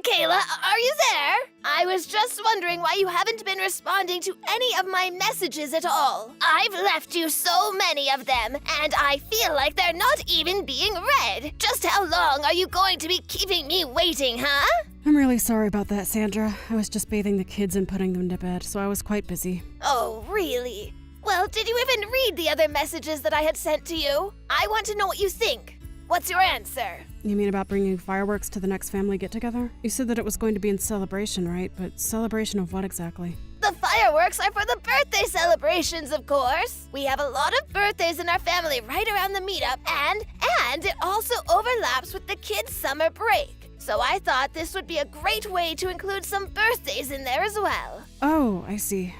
Kayla, are you there? I was just wondering why you haven't been responding to any of my messages at all. I've left you so many of them, and I feel like they're not even being read. Just how long are you going to be keeping me waiting, huh? I'm really sorry about that, Sandra. I was just bathing the kids and putting them to bed, so I was quite busy. Oh, really? Well, did you even read the other messages that I had sent to you? I want to know what you think. What's your answer? You mean about bringing fireworks to the next family get-together? You said that it was going to be in celebration, right? But celebration of what exactly? The fireworks are for the birthday celebrations, of course. We have a lot of birthdays in our family right around the meetup, and it also overlaps with the kids' summer break. So I thought this would be a great way to include some birthdays in there as well. Oh, I see.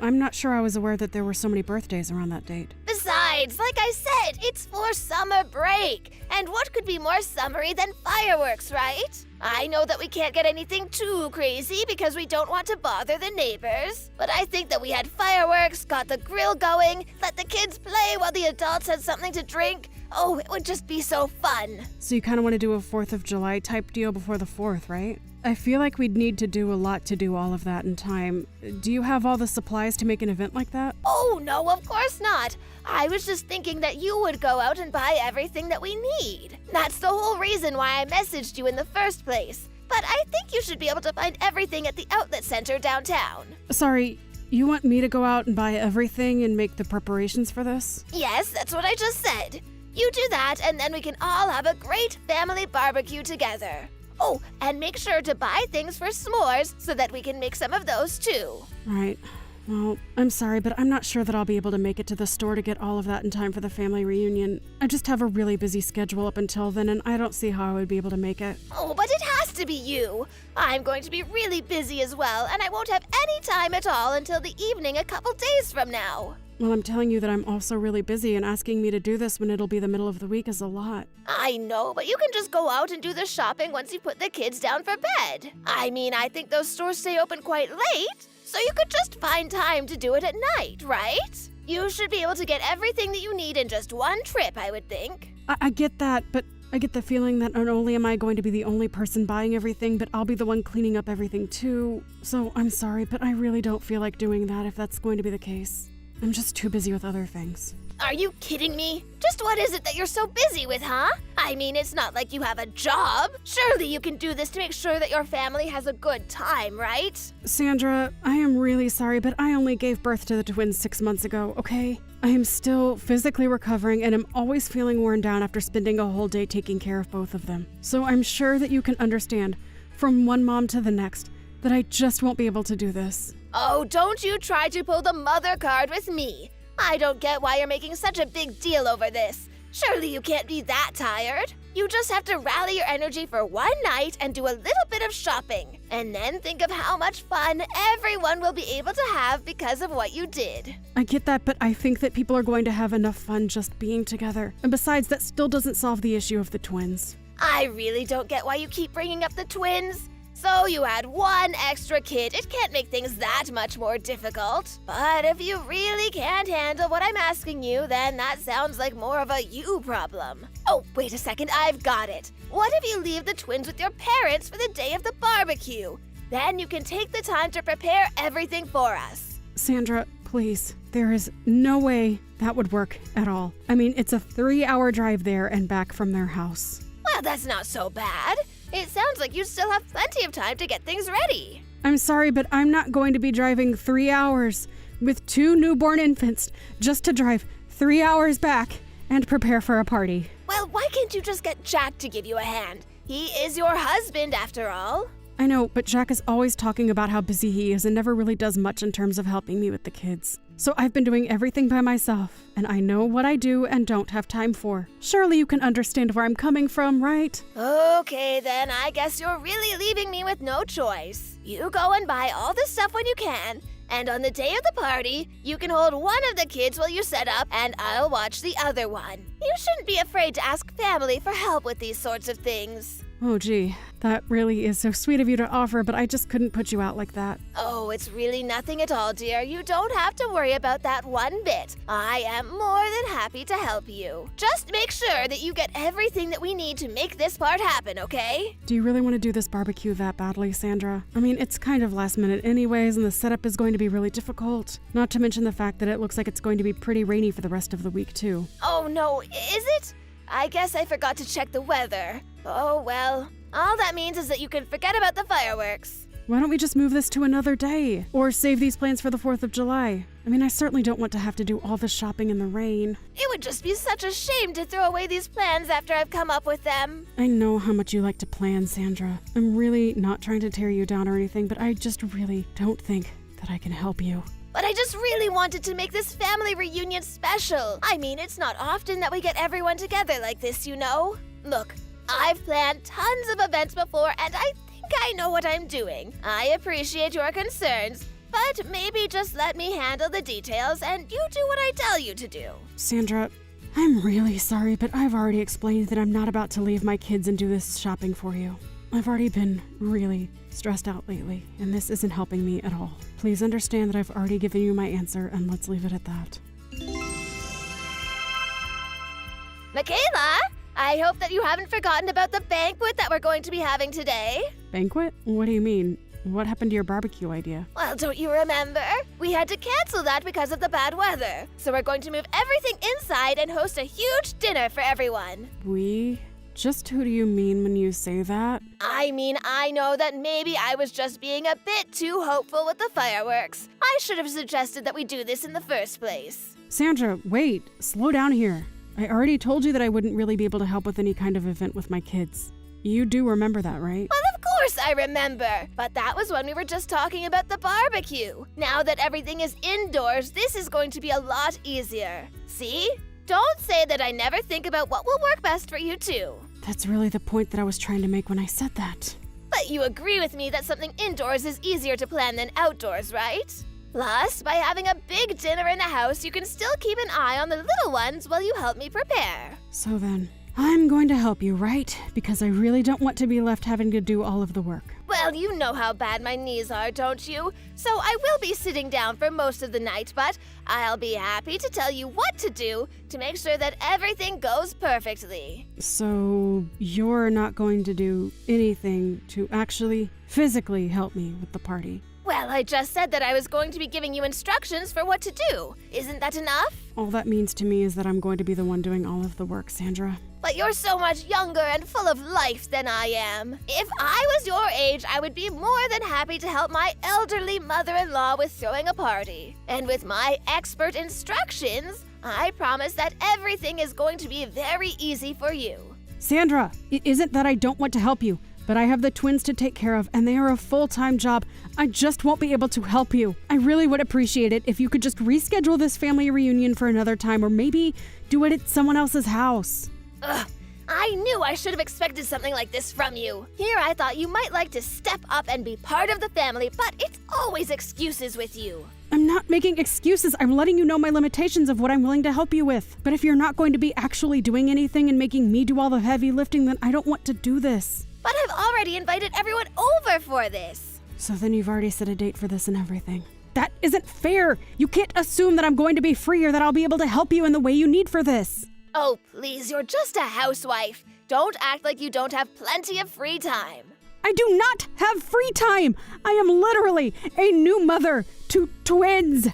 I'm not sure I was aware that there were so many birthdays around that date. Besides, like I said, it's for summer break. And what could be more summery than fireworks, right? I know that we can't get anything too crazy because we don't want to bother the neighbors. But I think that we had fireworks, got the grill going, let the kids play while the adults had something to drink. Oh, it would just be so fun. So you kind of want to do a 4th of July type deal before the 4th, right? I feel like we'd need to do a lot to do all of that in time. Do you have all the supplies to make an event like that? Oh, no, of course not. I was just thinking that you would go out and buy everything that we need. That's the whole reason why I messaged you in the first place. But I think you should be able to find everything at the outlet center downtown. Sorry, you want me to go out and buy everything and make the preparations for this? Yes, that's what I just said. You do that, and then we can all have a great family barbecue together. Oh, and make sure to buy things for s'mores so that we can make some of those too. Right. Well, I'm sorry, but I'm not sure that I'll be able to make it to the store to get all of that in time for the family reunion. I just have a really busy schedule up until then, and I don't see how I would be able to make it. Oh, but it has to be you. I'm going to be really busy as well, and I won't have any time at all until the evening a couple days from now. Well, I'm telling you that I'm also really busy, and asking me to do this when it'll be the middle of the week is a lot. I know, but you can just go out and do the shopping once you put the kids down for bed. I mean, I think those stores stay open quite late, so you could just find time to do it at night, right? You should be able to get everything that you need in just one trip, I would think. I get that, but I get the feeling that not only am I going to be the only person buying everything, but I'll be the one cleaning up everything too. So I'm sorry, but I really don't feel like doing that if that's going to be the case. I'm just too busy with other things. Are you kidding me? Just what is it that you're so busy with, huh? I mean, it's not like you have a job. Surely you can do this to make sure that your family has a good time, right? Sandra, I am really sorry, but I only gave birth to the twins 6 months ago, okay? I am still physically recovering and am always feeling worn down after spending a whole day taking care of both of them. So I'm sure that you can understand, from one mom to the next, that I just won't be able to do this. Oh, don't you try to pull the mother card with me. I don't get why you're making such a big deal over this. Surely you can't be that tired. You just have to rally your energy for one night and do a little bit of shopping. And then think of how much fun everyone will be able to have because of what you did. I get that, but I think that people are going to have enough fun just being together. And besides, that still doesn't solve the issue of the twins. I really don't get why you keep bringing up the twins. So you had one extra kid. It can't make things that much more difficult. But if you really can't handle what I'm asking you, then that sounds like more of a you problem. Oh, wait a second, I've got it. What if you leave the twins with your parents for the day of the barbecue? Then you can take the time to prepare everything for us. Sandra, please. There is no way that would work at all. I mean, it's a 3-hour drive there and back from their house. Well, that's not so bad. It sounds like you still have plenty of time to get things ready. I'm sorry, but I'm not going to be driving 3 hours with 2 newborn infants just to drive 3 hours back and prepare for a party. Well, why can't you just get Jack to give you a hand? He is your husband, after all. I know, but Jack is always talking about how busy he is and never really does much in terms of helping me with the kids. So I've been doing everything by myself, and I know what I do and don't have time for. Surely you can understand where I'm coming from, right? Okay, then I guess you're really leaving me with no choice. You go and buy all the stuff when you can, and on the day of the party, you can hold one of the kids while you set up, and I'll watch the other one. You shouldn't be afraid to ask family for help with these sorts of things. Oh, gee, that really is so sweet of you to offer, but I just couldn't put you out like that. Oh, it's really nothing at all, dear. You don't have to worry about that one bit. I am more than happy to help you. Just make sure that you get everything that we need to make this part happen, okay? Do you really want to do this barbecue that badly, Sandra? I mean, it's kind of last minute anyways, and the setup is going to be really difficult. Not to mention the fact that it looks like it's going to be pretty rainy for the rest of the week, too. Oh, no, is it? I guess I forgot to check the weather. Oh, well. All that means is that you can forget about the fireworks. Why don't we just move this to another day? Or save these plans for the 4th of July? I mean, I certainly don't want to have to do all this shopping in the rain. It would just be such a shame to throw away these plans after I've come up with them. I know how much you like to plan, Sandra. I'm really not trying to tear you down or anything, but I just really don't think that I can help you. But I just really wanted to make this family reunion special. I mean, it's not often that we get everyone together like this, you know? Look, I've planned tons of events before, and I think I know what I'm doing. I appreciate your concerns, but maybe just let me handle the details and you do what I tell you to do. Sandra, I'm really sorry, but I've already explained that I'm not about to leave my kids and do this shopping for you. I've already been really stressed out lately, and this isn't helping me at all. Please understand that I've already given you my answer, and let's leave it at that. Michaela, I hope that you haven't forgotten about the banquet that we're going to be having today. Banquet? What do you mean? What happened to your barbecue idea? Well, don't you remember? We had to cancel that because of the bad weather. So we're going to move everything inside and host a huge dinner for everyone. We? Just who do you mean when you say that? I mean, I know that maybe I was just being a bit too hopeful with the fireworks. I should have suggested that we do this in the first place. Sandra, wait. Slow down here. I already told you that I wouldn't really be able to help with any kind of event with my kids. You do remember that, right? Well, of course I remember. But that was when we were just talking about the barbecue. Now that everything is indoors, this is going to be a lot easier. See? Don't say that I never think about what will work best for you too. That's really the point that I was trying to make when I said that. But you agree with me that something indoors is easier to plan than outdoors, right? Plus, by having a big dinner in the house, you can still keep an eye on the little ones while you help me prepare. So then, I'm going to help you, right? Because I really don't want to be left having to do all of the work. Well, you know how bad my knees are, don't you? So I will be sitting down for most of the night, but I'll be happy to tell you what to do to make sure that everything goes perfectly. So you're not going to do anything to actually physically help me with the party? Well, I just said that I was going to be giving you instructions for what to do. Isn't that enough? All that means to me is that I'm going to be the one doing all of the work, Sandra. But you're so much younger and full of life than I am. If I was your age, I would be more than happy to help my elderly mother-in-law with throwing a party. And with my expert instructions, I promise that everything is going to be very easy for you. Sandra, it isn't that I don't want to help you, but I have the twins to take care of, and they are a full-time job. I just won't be able to help you. I really would appreciate it if you could just reschedule this family reunion for another time, or maybe do it at someone else's house. Ugh, I knew I should have expected something like this from you. Here I thought you might like to step up and be part of the family, but it's always excuses with you. I'm not making excuses. I'm letting you know my limitations of what I'm willing to help you with. But if you're not going to be actually doing anything and making me do all the heavy lifting, then I don't want to do this. But I've already invited everyone over for this. So then you've already set a date for this and everything. That isn't fair. You can't assume that I'm going to be free or that I'll be able to help you in the way you need for this. Oh, please, you're just a housewife. Don't act like you don't have plenty of free time. I do not have free time. I am literally a new mother to twins.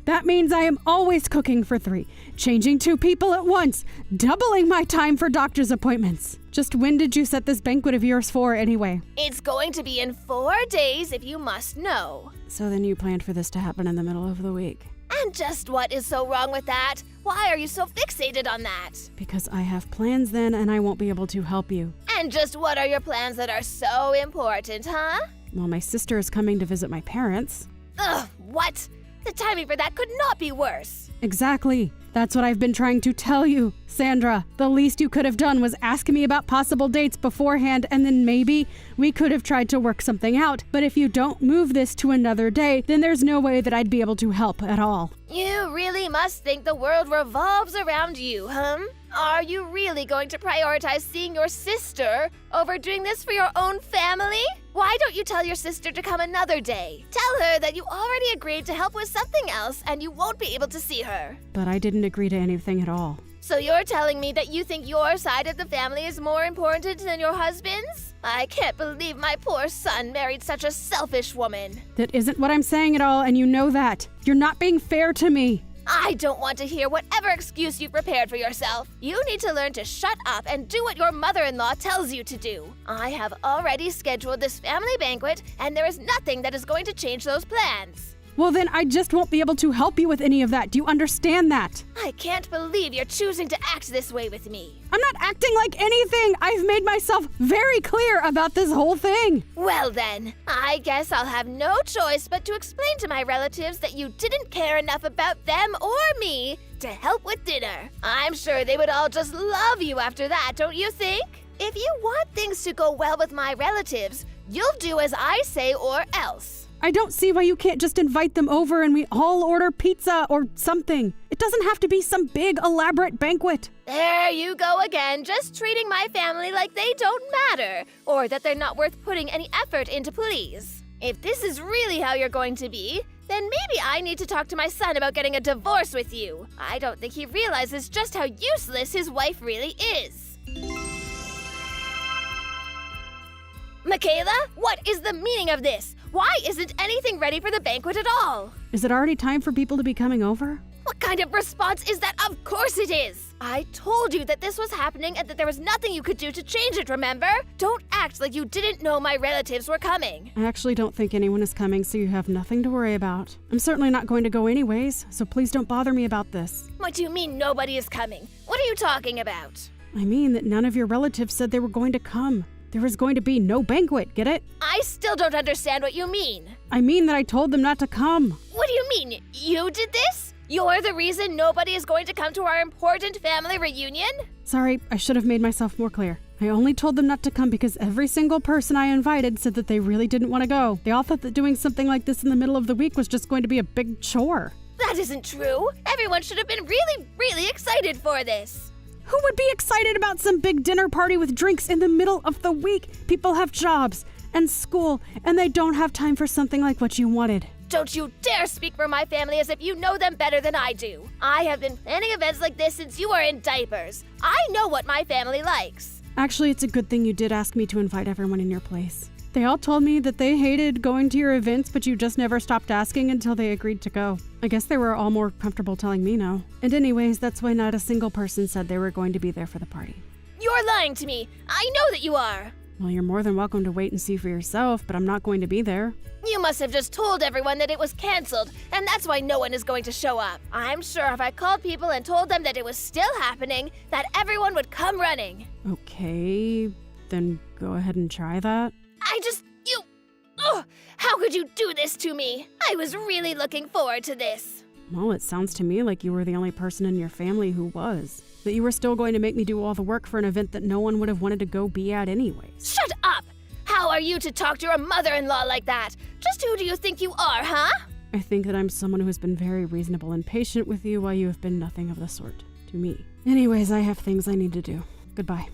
That means I am always cooking for 3, changing 2 people at once, doubling my time for doctor's appointments. Just when did you set this banquet of yours for anyway? It's going to be in 4 days if you must know. So then you planned for this to happen in the middle of the week. And just what is so wrong with that? Why are you so fixated on that? Because I have plans then and I won't be able to help you. And just what are your plans that are so important, huh? Well, my sister is coming to visit my parents. Ugh, what? The timing for that could not be worse. Exactly. That's what I've been trying to tell you, Sandra. The least you could have done was ask me about possible dates beforehand, and then maybe we could have tried to work something out. But if you don't move this to another day, then there's no way that I'd be able to help at all. You really must think the world revolves around you, huh? Are you really going to prioritize seeing your sister over doing this for your own family? Why don't you tell your sister to come another day? Tell her that you already agreed to help with something else and you won't be able to see her. But I didn't agree to anything at all. So you're telling me that you think your side of the family is more important than your husband's? I can't believe my poor son married such a selfish woman. That isn't what I'm saying at all, and you know that. You're not being fair to me. I don't want to hear whatever excuse you've prepared for yourself. You need to learn to shut up and do what your mother-in-law tells you to do. I have already scheduled this family banquet, and there is nothing that is going to change those plans. Well, then I just won't be able to help you with any of that. Do you understand that? I can't believe you're choosing to act this way with me. I'm not acting like anything. I've made myself very clear about this whole thing. Well then, I guess I'll have no choice but to explain to my relatives that you didn't care enough about them or me to help with dinner. I'm sure they would all just love you after that, don't you think? If you want things to go well with my relatives, you'll do as I say or else. I don't see why you can't just invite them over and we all order pizza or something. It doesn't have to be some big, elaborate banquet. There you go again, just treating my family like they don't matter, or that they're not worth putting any effort into please. If this is really how you're going to be, then maybe I need to talk to my son about getting a divorce with you. I don't think he realizes just how useless his wife really is. Michaela, what is the meaning of this? Why isn't anything ready for the banquet at all? Is it already time for people to be coming over? What kind of response is that? Of course it is! I told you that this was happening and that there was nothing you could do to change it, remember? Don't act like you didn't know my relatives were coming. I actually don't think anyone is coming, so you have nothing to worry about. I'm certainly not going to go anyways, so please don't bother me about this. What do you mean nobody is coming? What are you talking about? I mean that none of your relatives said they were going to come. There was going to be no banquet, get it? I still don't understand what you mean. I mean that I told them not to come. What do you mean? You did this? You're the reason nobody is going to come to our important family reunion? Sorry, I should have made myself more clear. I only told them not to come because every single person I invited said that they really didn't want to go. They all thought that doing something like this in the middle of the week was just going to be a big chore. That isn't true. Everyone should have been really excited for this. Who would be excited about some big dinner party with drinks in the middle of the week? People have jobs and school, and they don't have time for something like what you wanted. Don't you dare speak for my family as if you know them better than I do. I have been planning events like this since you were in diapers. I know what my family likes. Actually, it's a good thing you did ask me to invite everyone in your place. They all told me that they hated going to your events, but you just never stopped asking until they agreed to go. I guess they were all more comfortable telling me no. And anyways, that's why not a single person said they were going to be there for the party. You're lying to me. I know that you are. Well, you're more than welcome to wait and see for yourself, but I'm not going to be there. You must have just told everyone that it was canceled, and that's why no one is going to show up. I'm sure if I called people and told them that it was still happening, that everyone would come running. Okay, then go ahead and try that. Ugh, how could you do this to me? I was really looking forward to this. Well, it sounds to me like you were the only person in your family who was. That you were still going to make me do all the work for an event that no one would have wanted to go be at anyways. Shut up! How are you to talk to your mother-in-law like that? Just who do you think you are, huh? I think that I'm someone who has been very reasonable and patient with you while you have been nothing of the sort to me. Anyways, I have things I need to do. Goodbye.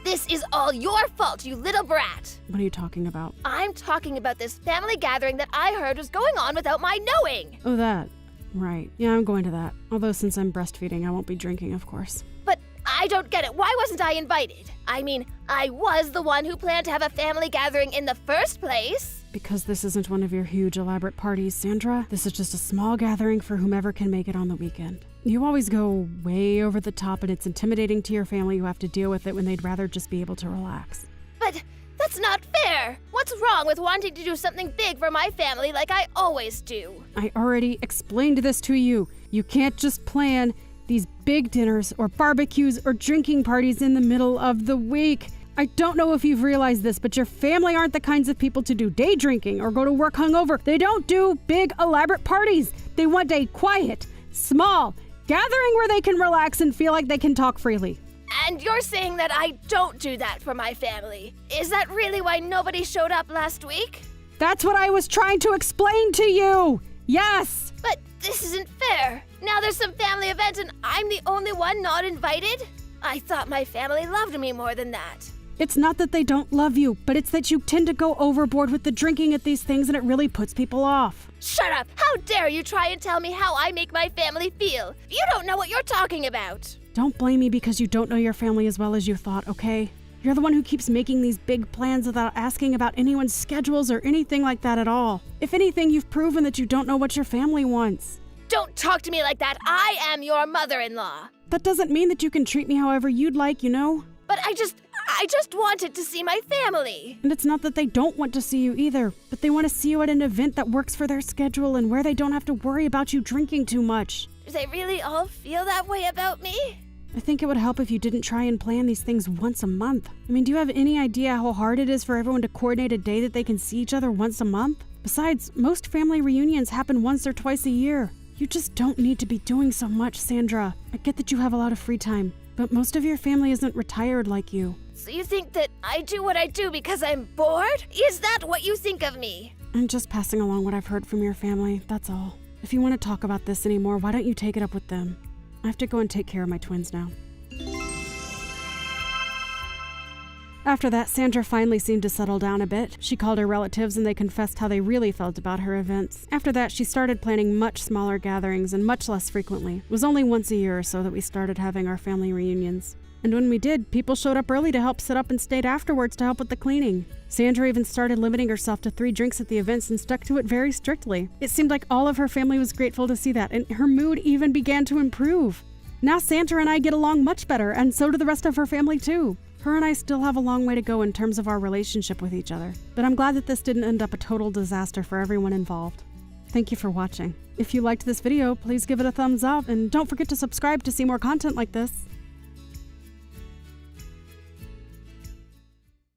This is all your fault, you little brat. What are you talking about? I'm talking about this family gathering that I heard was going on without my knowing. Oh, that. Right. Yeah, I'm going to that. Although since I'm breastfeeding, I won't be drinking, of course. But I don't get it. Why wasn't I invited? I mean, I was the one who planned to have a family gathering in the first place. Because this isn't one of your huge elaborate parties, Sandra. This is just a small gathering for whomever can make it on the weekend. You always go way over the top and it's intimidating to your family who have to deal with it when they'd rather just be able to relax. But that's not fair. What's wrong with wanting to do something big for my family like I always do? I already explained this to you. You can't just plan these big dinners or barbecues or drinking parties in the middle of the week. I don't know if you've realized this, but your family aren't the kinds of people to do day drinking or go to work hungover. They don't do big, elaborate parties. They want a quiet, small gathering where they can relax and feel like they can talk freely. And you're saying that I don't do that for my family. Is that really why nobody showed up last week? That's what I was trying to explain to you. Yes! But this isn't fair. Now there's some family event and I'm the only one not invited? I thought my family loved me more than that. It's not that they don't love you, but it's that you tend to go overboard with the drinking at these things and it really puts people off. Shut up! How dare you try and tell me how I make my family feel? You don't know what you're talking about. Don't blame me because you don't know your family as well as you thought, okay? You're the one who keeps making these big plans without asking about anyone's schedules or anything like that at all. If anything, you've proven that you don't know what your family wants. Don't talk to me like that. I am your mother-in-law. That doesn't mean that you can treat me however you'd like, you know? But I just wanted to see my family. And it's not that they don't want to see you either, but they want to see you at an event that works for their schedule and where they don't have to worry about you drinking too much. Do they really all feel that way about me? I think it would help if you didn't try and plan these things once a month. I mean, do you have any idea how hard it is for everyone to coordinate a day that they can see each other once a month? Besides, most family reunions happen once or twice a year. You just don't need to be doing so much, Sandra. I get that you have a lot of free time, but most of your family isn't retired like you. So you think that I do what I do because I'm bored? Is that what you think of me? I'm just passing along what I've heard from your family, that's all. If you want to talk about this anymore, why don't you take it up with them? I have to go and take care of my twins now. After that, Sandra finally seemed to settle down a bit. She called her relatives and they confessed how they really felt about her events. After that, she started planning much smaller gatherings and much less frequently. It was only once a year or so that we started having our family reunions. And when we did, people showed up early to help set up and stayed afterwards to help with the cleaning. Sandra even started limiting herself to 3 drinks at the events and stuck to it very strictly. It seemed like all of her family was grateful to see that, and her mood even began to improve. Now Sandra and I get along much better, and so do the rest of her family too. Her and I still have a long way to go in terms of our relationship with each other, but I'm glad that this didn't end up a total disaster for everyone involved. Thank you for watching. If you liked this video, please give it a thumbs up, and don't forget to subscribe to see more content like this.